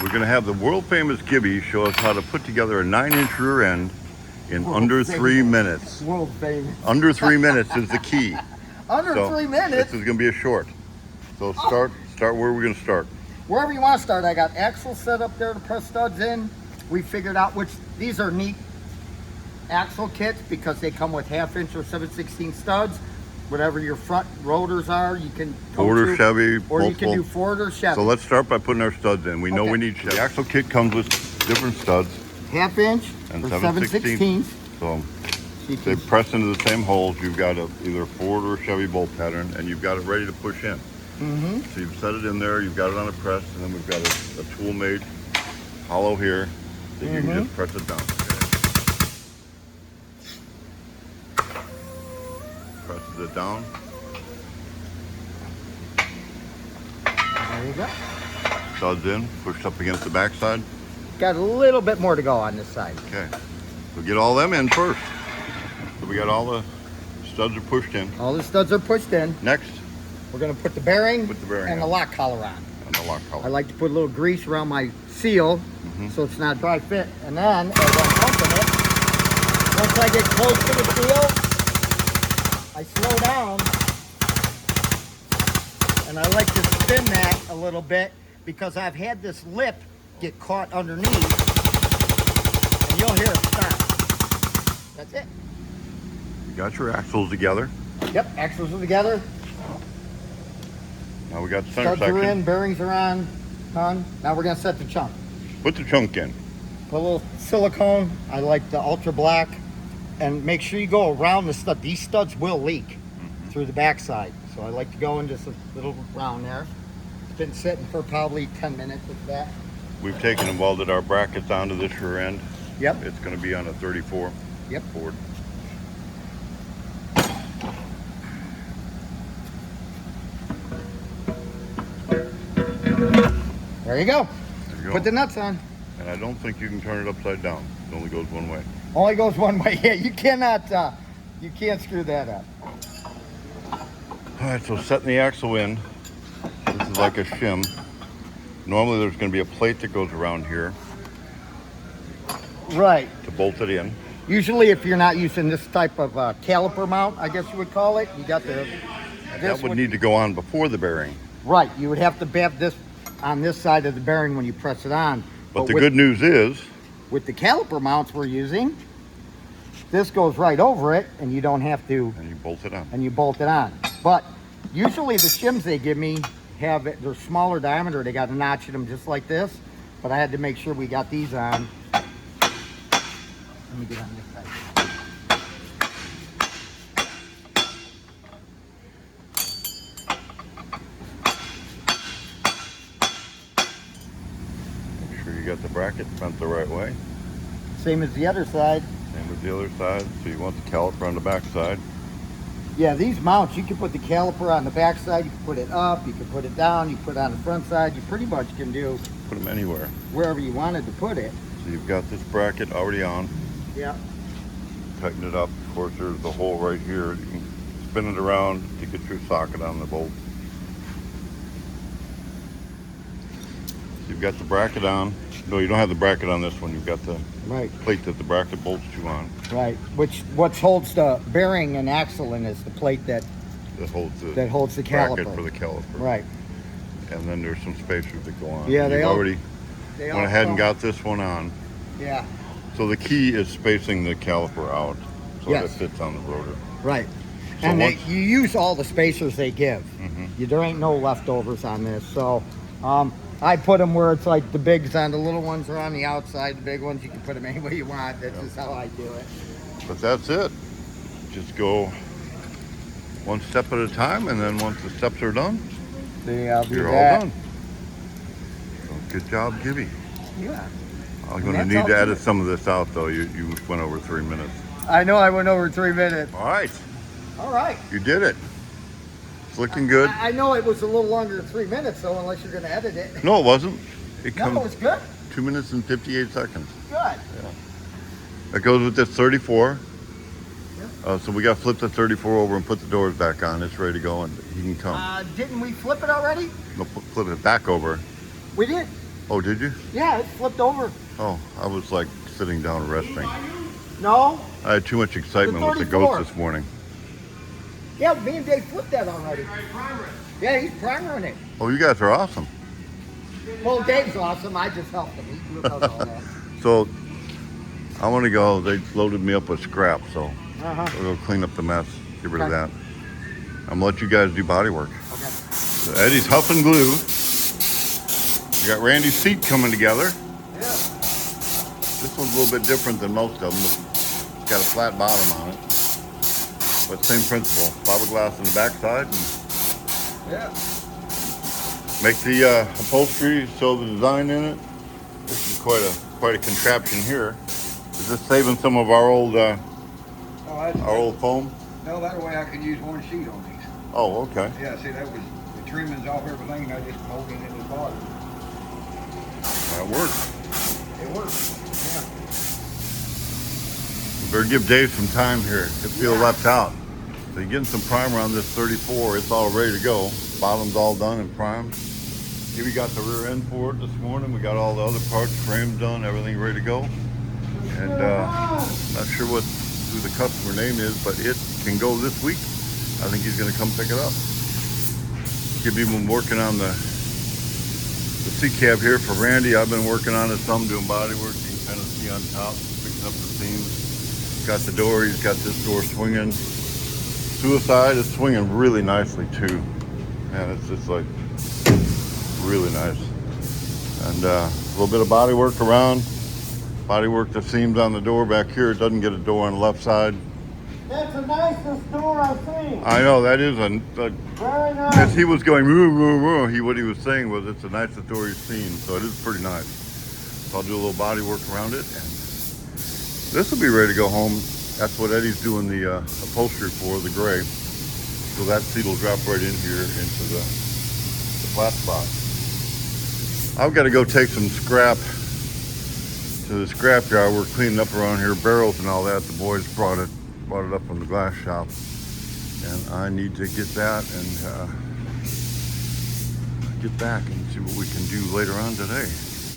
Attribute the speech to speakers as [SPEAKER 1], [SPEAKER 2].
[SPEAKER 1] we're going to have the world famous Gibby show us how to put together a 9-inch rear end in under 3 minutes.
[SPEAKER 2] World famous.
[SPEAKER 1] Under 3 minutes is the key.
[SPEAKER 2] Under
[SPEAKER 1] So
[SPEAKER 2] 3 minutes?
[SPEAKER 1] This is going to be a short. So start where we're going to start.
[SPEAKER 2] Wherever you want to start. I got axles set up there to press studs in. We figured out which, these are neat axle kits because they come with 1/2 inch or 7/16 studs. Whatever your front rotors are, you can go
[SPEAKER 1] Ford or
[SPEAKER 2] to,
[SPEAKER 1] Chevy,
[SPEAKER 2] or
[SPEAKER 1] multiple.
[SPEAKER 2] you can do Ford or Chevy.
[SPEAKER 1] So let's start by putting our studs in. We know
[SPEAKER 2] Okay.
[SPEAKER 1] we need Chevy. The axle kit comes with different studs.
[SPEAKER 2] 1/2 inch
[SPEAKER 1] And
[SPEAKER 2] or
[SPEAKER 1] 7/16.
[SPEAKER 2] 7/16.
[SPEAKER 1] So they press into the same holes. You've got either Ford or Chevy bolt pattern, and you've got it ready to push in. So you've set it in there, you've got it on a press, and then we've got a tool made hollow here that you can just press it down. Okay. Presses it down.
[SPEAKER 2] There you go.
[SPEAKER 1] Studs in, pushed up against the backside.
[SPEAKER 2] Got a little bit more to go on this side.
[SPEAKER 1] Okay, so get all them in first. So we got all the studs are pushed in.
[SPEAKER 2] All the studs are pushed in.
[SPEAKER 1] Next,
[SPEAKER 2] We're going to put the bearing,
[SPEAKER 1] Put the bearing
[SPEAKER 2] and the
[SPEAKER 1] on.
[SPEAKER 2] lock collar on.
[SPEAKER 1] and the lock collar.
[SPEAKER 2] I like to put a little grease around my seal so it's not dry fit. And then as I'm pumping it, once I get close to the seal, I slow down and I like to spin that a little bit because I've had this lip get caught underneath and you'll hear it stop. That's it.
[SPEAKER 1] You got your axles together.
[SPEAKER 2] Yep, axles are together.
[SPEAKER 1] Now we got the center
[SPEAKER 2] Studs are in,
[SPEAKER 1] section.
[SPEAKER 2] bearings are on. Now we're gonna set the chunk.
[SPEAKER 1] Put the chunk in.
[SPEAKER 2] Put a little silicone. I like the ultra black. And make sure you go around the stud. These studs will leak through the backside. So I like to go in just a little round there. It's been sitting for probably 10 minutes with that.
[SPEAKER 1] We've taken and welded our brackets onto this rear end.
[SPEAKER 2] Yep.
[SPEAKER 1] It's going to be on a 34
[SPEAKER 2] Yep.
[SPEAKER 1] Ford.
[SPEAKER 2] There you go.
[SPEAKER 1] There you go.
[SPEAKER 2] Put the nuts on.
[SPEAKER 1] And I don't think you can turn it upside down. It only goes one way.
[SPEAKER 2] Only goes one way. Yeah, you cannot, you can't screw that up.
[SPEAKER 1] All right, so setting the axle in. This is like a shim. Normally there's going to be a plate that goes around here
[SPEAKER 2] Right.
[SPEAKER 1] to bolt it in.
[SPEAKER 2] Usually if you're not using this type of caliper mount, I guess you would call it, you got the...
[SPEAKER 1] That would need to go on before the bearing.
[SPEAKER 2] Right, you would have to have this on this side of the bearing when you press it on.
[SPEAKER 1] But the good news is,
[SPEAKER 2] with the caliper mounts we're using, this goes right over it and you don't have to,
[SPEAKER 1] and you bolt it on.
[SPEAKER 2] and you bolt it on. But usually the shims they give me have it, they're smaller diameter, they got a notch in them just like this. But I had to make sure we got these on. Let me get on this side.
[SPEAKER 1] Make sure you got the bracket bent the right way.
[SPEAKER 2] Same as the other side.
[SPEAKER 1] Same with the other side. So you want the caliper on the back side.
[SPEAKER 2] Yeah, these mounts, you can put the caliper on the back side, you can put it up, you can put it down, you can put it on the front side. You pretty much can do
[SPEAKER 1] Put them anywhere.
[SPEAKER 2] wherever you wanted to put it.
[SPEAKER 1] So you've got this bracket already on.
[SPEAKER 2] Yeah.
[SPEAKER 1] Tighten it up. Of course, there's the hole right here. You can spin it around to get your socket on the bolt. So you've got the bracket on. No, you don't have the bracket on this one. You've got the
[SPEAKER 2] Right.
[SPEAKER 1] plate that the bracket bolts to on.
[SPEAKER 2] Right, what holds the bearing and axle in is the plate that holds the
[SPEAKER 1] bracket
[SPEAKER 2] caliper.
[SPEAKER 1] for the caliper.
[SPEAKER 2] Right.
[SPEAKER 1] And then there's some spacers that go on.
[SPEAKER 2] Yeah,
[SPEAKER 1] You've
[SPEAKER 2] they all-
[SPEAKER 1] already
[SPEAKER 2] They
[SPEAKER 1] went
[SPEAKER 2] all
[SPEAKER 1] ahead and
[SPEAKER 2] come-
[SPEAKER 1] got this one on.
[SPEAKER 2] Yeah.
[SPEAKER 1] So the key is spacing the caliper out so that
[SPEAKER 2] Yes.
[SPEAKER 1] it fits on the rotor.
[SPEAKER 2] Right.
[SPEAKER 1] So
[SPEAKER 2] And
[SPEAKER 1] once-
[SPEAKER 2] you use all the spacers they give. There ain't no leftovers on this. So I put them where it's like the bigs on the little ones are on the outside. The big ones you can put them any way you want. That's just how I do it.
[SPEAKER 1] But that's it. Just go one step at a time, and then once the steps are done,
[SPEAKER 2] See, I'll do
[SPEAKER 1] you're
[SPEAKER 2] that.
[SPEAKER 1] all done. So good job, Gibby.
[SPEAKER 2] Yeah.
[SPEAKER 1] I'm
[SPEAKER 2] And
[SPEAKER 1] going to
[SPEAKER 2] that's
[SPEAKER 1] need
[SPEAKER 2] all
[SPEAKER 1] to
[SPEAKER 2] good.
[SPEAKER 1] edit some of this out, though. You went over 3 minutes.
[SPEAKER 2] I know I went over 3 minutes.
[SPEAKER 1] All right,
[SPEAKER 2] All right.
[SPEAKER 1] you did it. It's looking good.
[SPEAKER 2] I know it was a little longer than 3 minutes though, unless you're going to edit it.
[SPEAKER 1] No, it wasn't. It
[SPEAKER 2] No, it was
[SPEAKER 1] comes
[SPEAKER 2] good.
[SPEAKER 1] 2 minutes and 58 seconds.
[SPEAKER 2] Good.
[SPEAKER 1] That goes with this 34. So we got to flip the 34 over and put the doors back on. It's ready to go, and he can come.
[SPEAKER 2] Didn't we flip it already?
[SPEAKER 1] No, flip it back over.
[SPEAKER 2] We did.
[SPEAKER 1] Oh, did you?
[SPEAKER 2] Yeah, it flipped over.
[SPEAKER 1] Oh, I was like sitting down resting.
[SPEAKER 2] No?
[SPEAKER 1] I had too much excitement with the
[SPEAKER 2] 34.
[SPEAKER 1] goats this morning.
[SPEAKER 2] Yeah, me and Dave flipped that already. Yeah, he's primering it.
[SPEAKER 1] Oh, you guys are awesome.
[SPEAKER 2] Well, Dave's awesome. I just helped him. He does all that.
[SPEAKER 1] So I want to go. They loaded me up with scrap, so
[SPEAKER 2] Uh-huh.
[SPEAKER 1] we'll go clean up the mess, get rid of
[SPEAKER 2] Okay.
[SPEAKER 1] that. I'm gonna let you guys do body work.
[SPEAKER 2] Okay.
[SPEAKER 1] So Eddie's huffing glue. We got Randy's seat coming together.
[SPEAKER 2] Yeah.
[SPEAKER 1] This one's a little bit different than most of them. It's got a flat bottom on it, but same principle. Fiberglass on the backside, and
[SPEAKER 2] Yeah.
[SPEAKER 1] make the upholstery show the design in it. This is quite a contraption here. Is this saving some of our old foam?
[SPEAKER 3] No, that way I can use one sheet on these.
[SPEAKER 1] Oh, okay.
[SPEAKER 3] Yeah, see, that was the trimmings off everything. I just molded it in the bottom.
[SPEAKER 1] That works.
[SPEAKER 3] It works. Yeah.
[SPEAKER 1] We better give Dave some time here. He'll feel left out. So you're getting some primer on this 34. It's all ready to go. Bottom's all done and primed. Here we got the rear end for it this morning. We got all the other parts, frames done, everything ready to go. And not sure who the customer name is, but it can go this week. I think he's gonna come pick it up. Gibby been working on the seat cab here for Randy. I've been working on it some, doing body work. You can kind of see on top, fixing up the seams. Got the door, he's got this door swinging. Suicide is swinging really nicely too. Man, it's just like really nice. And a little bit of body work around. Body work the seams on the door back here. It doesn't get a door on the left side.
[SPEAKER 2] That's the nicest door I've seen.
[SPEAKER 1] I know that is
[SPEAKER 2] Very
[SPEAKER 1] as
[SPEAKER 2] nice.
[SPEAKER 1] he was going woo, woo, woo, what he was saying was it's the nicest door he's seen. So it is pretty nice. So I'll do a little body work around it, and this will be ready to go home. That's what Eddie's doing the upholstery for, the gray. So that seat will drop right in here into the flat spot. I've got to go take some scrap to the scrap yard. We're cleaning up around here, barrels and all that. The boys brought it up from the glass shop, and I need to get that and get back and see what we can do later on today.